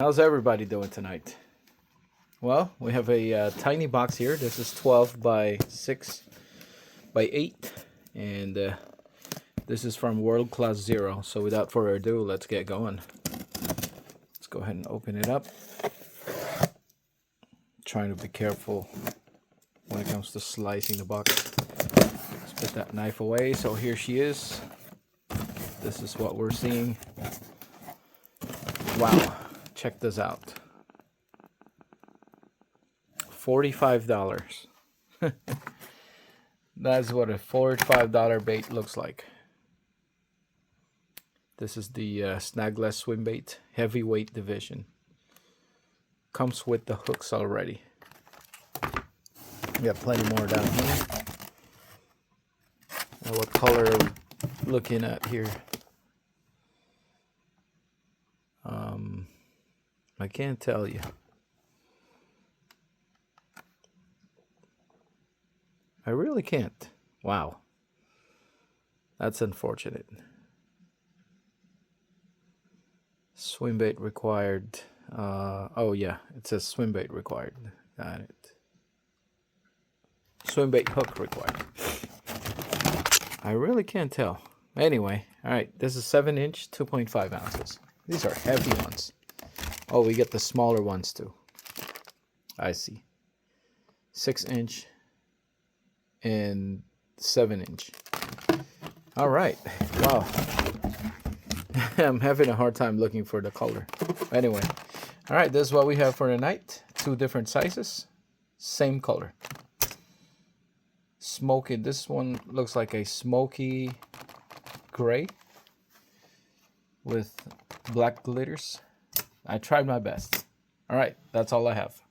How's everybody doing tonight? Well, we have a tiny box here. This is 12 by 6 by 8, and this is from World Class Zero. So without further ado, let's get going. Let's go ahead and open it up. Trying to be careful when it comes to slicing the box. Let's put that knife away. So here she is. This is what we're seeing. Wow. Check this out. $45. That's what a $45 bait looks like. This is the Snagless swim bait, heavyweight division. Comes with the hooks already. We got plenty more down here. Now what color are we looking at here? I can't tell you. I really can't. Wow. That's unfortunate. Swim bait required. Oh yeah, it says swim bait required. Got it. Swim bait hook required. I really can't tell. Anyway, alright, this is 7-inch, 2.5 ounces. These are heavy ones. Oh, we get the smaller ones too. I see. 6-inch and 7-inch. All right. Wow. I'm having a hard time looking for the color. Anyway. All right. This is what we have for tonight. 2 different sizes. Same color. Smoky. This one looks like a smoky gray with black glitters. I tried my best. All right. That's all I have.